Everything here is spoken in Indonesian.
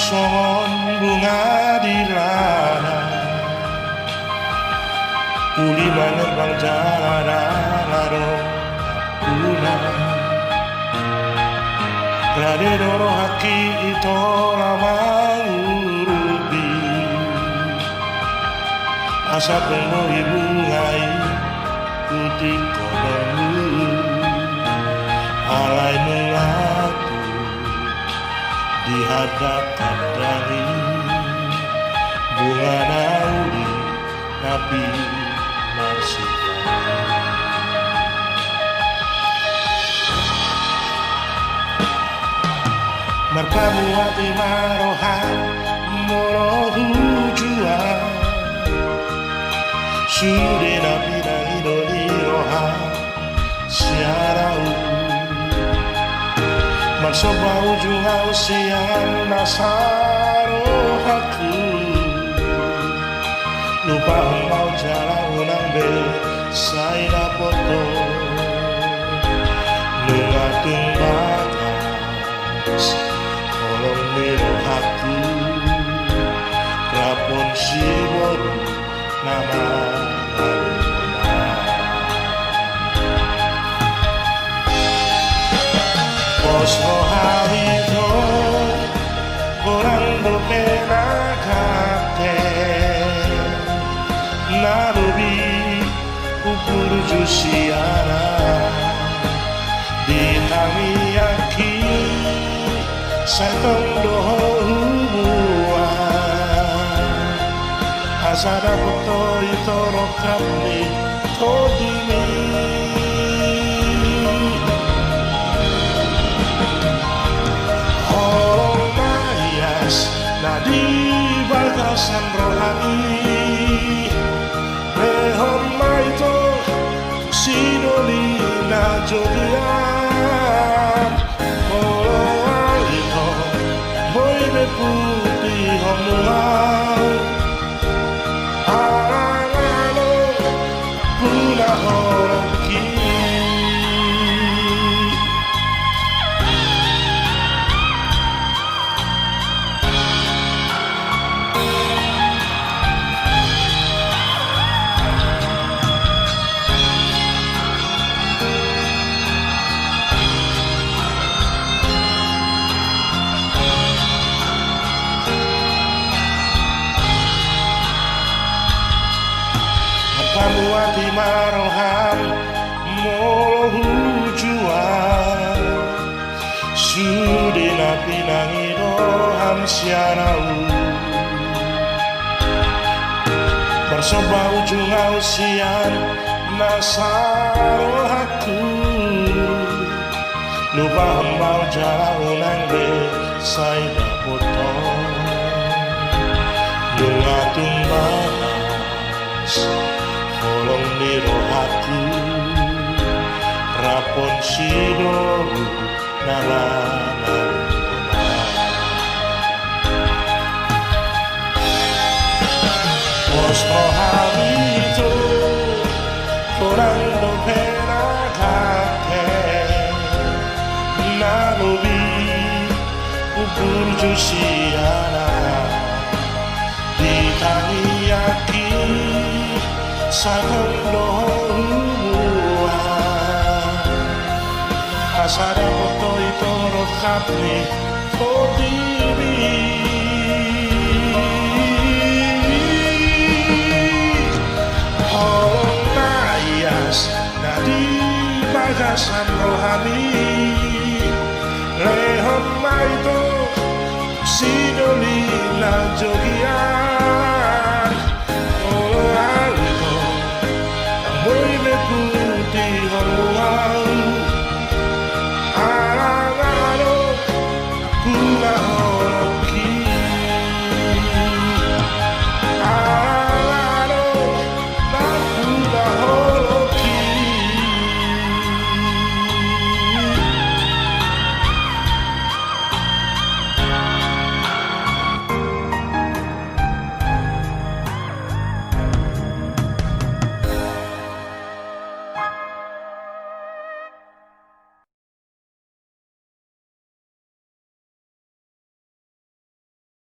songon bunga di ladang, uli menerbang jalan larung pulang. Rade doro haki ito lamang urubi, asa tunggu ibu ngai putih kodemu, alai melaku di hadapan dari bunga naudi tapi masih merpamu hati marohan moro hujuan sude nabi na idoli rohan siarau marsoba ujung ausian nasaro haku lupa mau jalan unang be saina poto nungatung batas kolong nero haku rapon si boru nama Poso habito volando pena kate narubi ukuru jusiara di tamiyaki saitong doho hubua asada poto ito rokami todimi di bagasan rohani lehon maito sinolina jodian oh ito boy me puti homuau arangano puna horoki Pamuati marohan molo hujuan sudina pinangido hamsianau bersoba ujung ausian nasaro haku lupa hembau jalan unang be saida potong lungatung batas kolong nero haku rapon sidoru nalana Posto habito volando pena kate nalubi ukur jusiana di taniyaki sakong dohua asada poto ito rokapni kodimi holong nayas nadi bagasan rohani lehon maito sinolina jogi